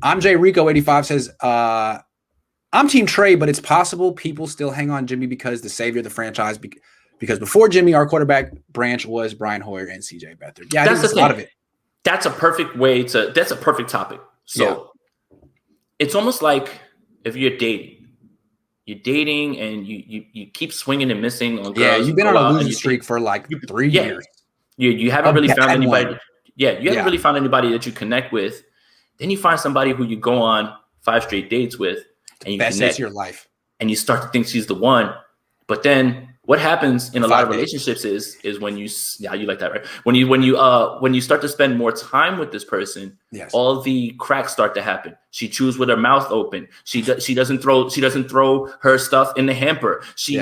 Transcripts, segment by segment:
I'm J Rico 85 says, I'm Team Trey, but it's possible people still hang on Jimmy because the savior of the franchise. Because before Jimmy, our quarterback branch was Brian Hoyer and CJ Beathard. Yeah, I That's think the that's a thing. lot of it. That's a perfect way to. That's a perfect topic. So it's almost like if you're dating and you keep swinging and missing on girls. Yeah, you've been on a losing streak for like 3 years. You haven't really found anybody. You haven't really found anybody that you connect with. Then you find somebody who you go on 5 straight dates with, and you best days of your life, and you start to think she's the one. But then what happens in a lot of relationships is when you like that, right? When you start to spend more time with this person, all the cracks start to happen. She chews with her mouth open. She doesn't throw her stuff in the hamper. She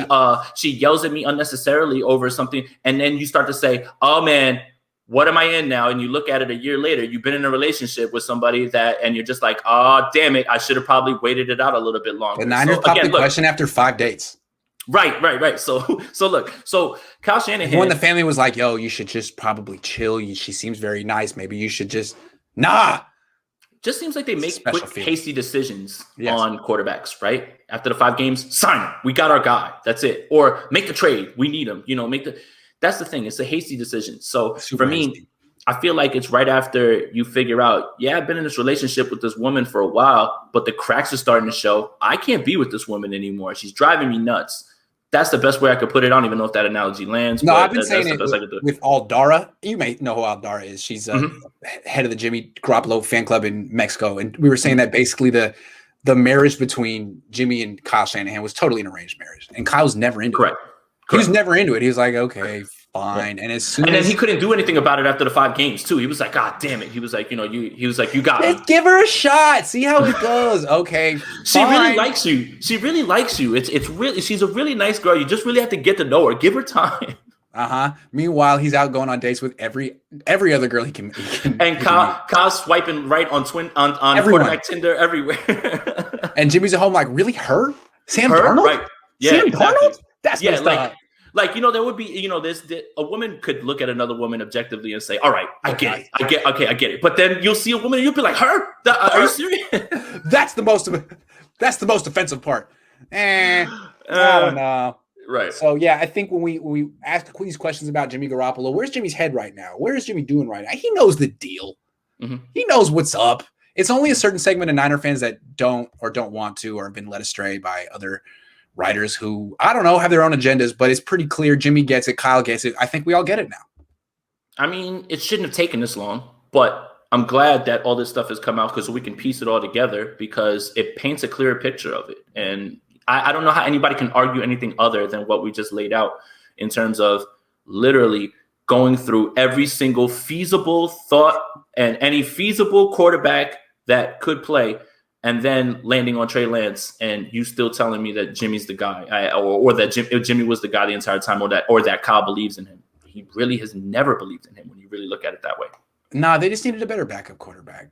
yells at me unnecessarily over something, and then you start to say, "Oh man, what am I in now?" And you look at it a year later, you've been in a relationship with somebody and you're just like, "Oh, damn it, I should have probably waited it out a little bit longer." The Niners popped the question after 5 dates. Right. So Kyle Shanahan. When the family was like, "Yo, you should just probably chill. She seems very nice. Maybe you should just Just seems like they make quick, hasty decisions on quarterbacks, right? After the 5 games, sign him. We got our guy. That's it. Or make the trade. We need him. That's the thing. It's a hasty decision. So for me, I feel like it's right after you figure out, I've been in this relationship with this woman for a while, but the cracks are starting to show. I can't be with this woman anymore. She's driving me nuts. That's the best way I could put it. I don't even know if that analogy lands. No, I've been saying it with Aldara. You may know who Aldara is. She's head of the Jimmy Garoppolo fan club in Mexico. And we were saying that basically the marriage between Jimmy and Kyle Shanahan was totally an arranged marriage. And Kyle's never into it. He was never into it. He was like, okay, fine. And then he couldn't do anything about it after the 5 games too. He was like, God damn it. He was like, you got me. Give her a shot. See how it goes. Okay. She really likes you. She really likes you. It's really, she's a really nice girl. You just really have to get to know her. Give her time. Meanwhile, he's out going on dates with every other girl he can. And Kyle's swiping right on quarterback Tinder everywhere. And Jimmy's at home like, really, her? Sam Darnold? Right. Yeah, Sam exactly. Darnold? That's messed up. There would be, a woman could look at another woman objectively and say, all right, I get it. But then you'll see a woman and you'll be like, her? Are you serious? That's the most offensive part. I don't know. Right. So, I think when we ask these questions about Jimmy Garoppolo, where's Jimmy's head right now? Where is Jimmy doing right now? He knows the deal. Mm-hmm. He knows what's up. It's only a certain segment of Niner fans that don't want to or have been led astray by other writers who, I don't know, have their own agendas, but it's pretty clear Jimmy gets it, Kyle gets it. I think we all get it now. I mean, it shouldn't have taken this long, but I'm glad that all this stuff has come out because we can piece it all together because it paints a clearer picture of it. And I don't know how anybody can argue anything other than what we just laid out in terms of literally going through every single feasible thought and any feasible quarterback that could play and then landing on Trey Lance, and you still telling me that Jimmy's the guy, or that Jimmy was the guy the entire time, or that Kyle believes in him. He really has never believed in him when you really look at it that way. Nah, they just needed a better backup quarterback.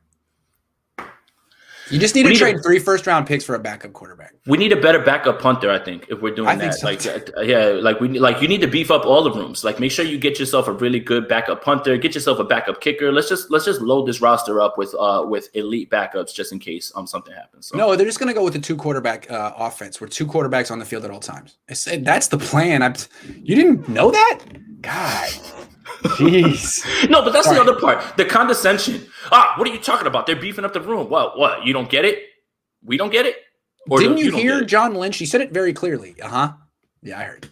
You just need to trade 3 first-round picks for a backup quarterback. We need a better backup punter, I think, if we're doing that. So you need to beef up all the rooms. Like, make sure you get yourself a really good backup punter, get yourself a backup kicker. Let's just load this roster up with elite backups just in case something happens. So. No, they're just going to go with the 2 quarterback offense, where 2 quarterbacks on the field at all times. I said that's the plan. You didn't know that? God. Jeez. No, but that's the other part. The condescension. What are you talking about? They're beefing up the room. What? You don't get it? We don't get it? Or didn't you hear John Lynch? He said it very clearly. Yeah, I heard.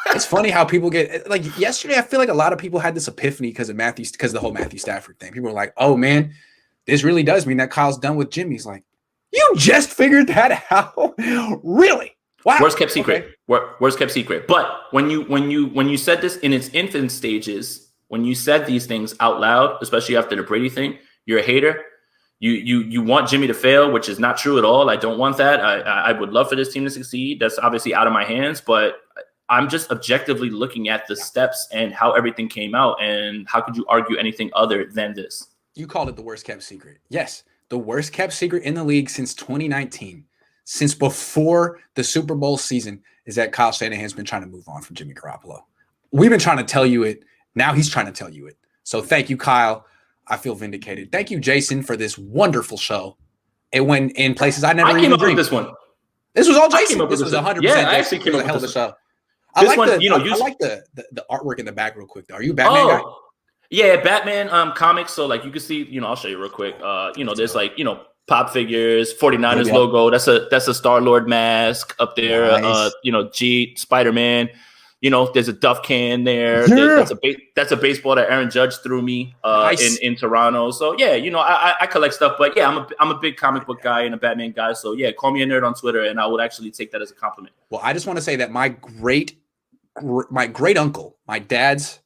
It's funny how people get like yesterday. I feel like a lot of people had this epiphany because of the whole Matthew Stafford thing. People were like, "Oh man, this really does mean that Kyle's done with Jimmy." He's like, "You just figured that out? Really? Wow." Worst kept secret. Okay. Worst kept secret. But when you said this in its infant stages, when you said these things out loud, especially after the Brady thing, you're a hater. You want Jimmy to fail, which is not true at all. I don't want that. I would love for this team to succeed. That's obviously out of my hands, but I'm just objectively looking at the steps and how everything came out. And how could you argue anything other than this? You called it the worst kept secret. Yes, the worst kept secret in the league since 2019. Since before the Super Bowl season is that Kyle Shanahan's been trying to move on from Jimmy Garoppolo. We've been trying to tell you it. Now he's trying to tell you it. So thank you, Kyle. I feel vindicated. Thank you, Jason, for this wonderful show. It went in places I never I came even up dreamed. with this one. This was all Jason. This was 100%. Yeah, I Jason. actually came up with this show. one. I like the artwork in the back real quick though. Are you a Batman guy? Yeah, Batman comics. So like you can see, I'll show you real quick. There's like, pop figures, 49ers logo. That's a Star-Lord mask up there. Nice. G Spider-Man. There's a Duff can there. Yeah. That's a baseball that Aaron Judge threw me nice. in Toronto. So yeah, I collect stuff, but yeah, I'm a big comic book guy and a Batman guy. So yeah, call me a nerd on Twitter, and I would actually take that as a compliment. Well, I just want to say that my great uncle, my dad's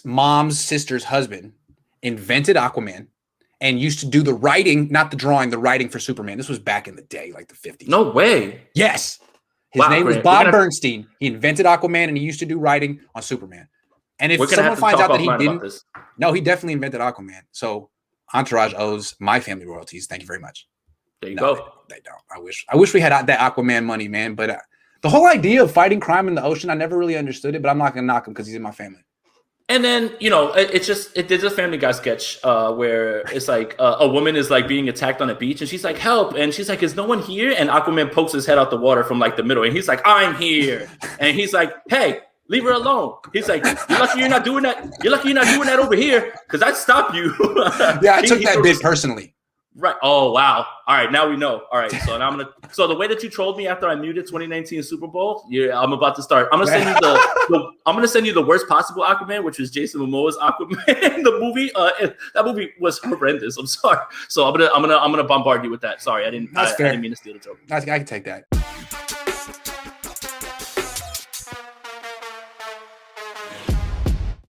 mom's sister's husband, invented Aquaman. And used to do the writing, not the drawing, the writing for Superman. This was back in the day, like the 50s. No way. Yes. His name was Bob Bernstein. He invented Aquaman, and he used to do writing on Superman. And if someone finds out that he didn't, no, he definitely invented Aquaman. So Entourage owes my family royalties. Thank you very much. There you go. They don't. I wish we had that Aquaman money, man. But the whole idea of fighting crime in the ocean, I never really understood it. But I'm not gonna knock him because he's in my family. And then, there's a Family Guy sketch where it's like a woman is like being attacked on a beach and she's like, help. And she's like, is no one here? And Aquaman pokes his head out the water from like the middle. And he's like, I'm here. And he's like, hey, leave her alone. He's like, you're lucky you're not doing that. You're lucky you're not doing that over here because I'd stop you. Yeah, I took that bit personally. Right. Oh, wow. All right. Now we know. All right. So the way that you trolled me after I muted 2019 Super Bowl, I'm about to start. I'm gonna send you the worst possible Aquaman, which was Jason Momoa's Aquaman. The movie, that movie was horrendous. I'm sorry. So I'm gonna bombard you with that. Sorry, I didn't mean to steal the joke. I can take that.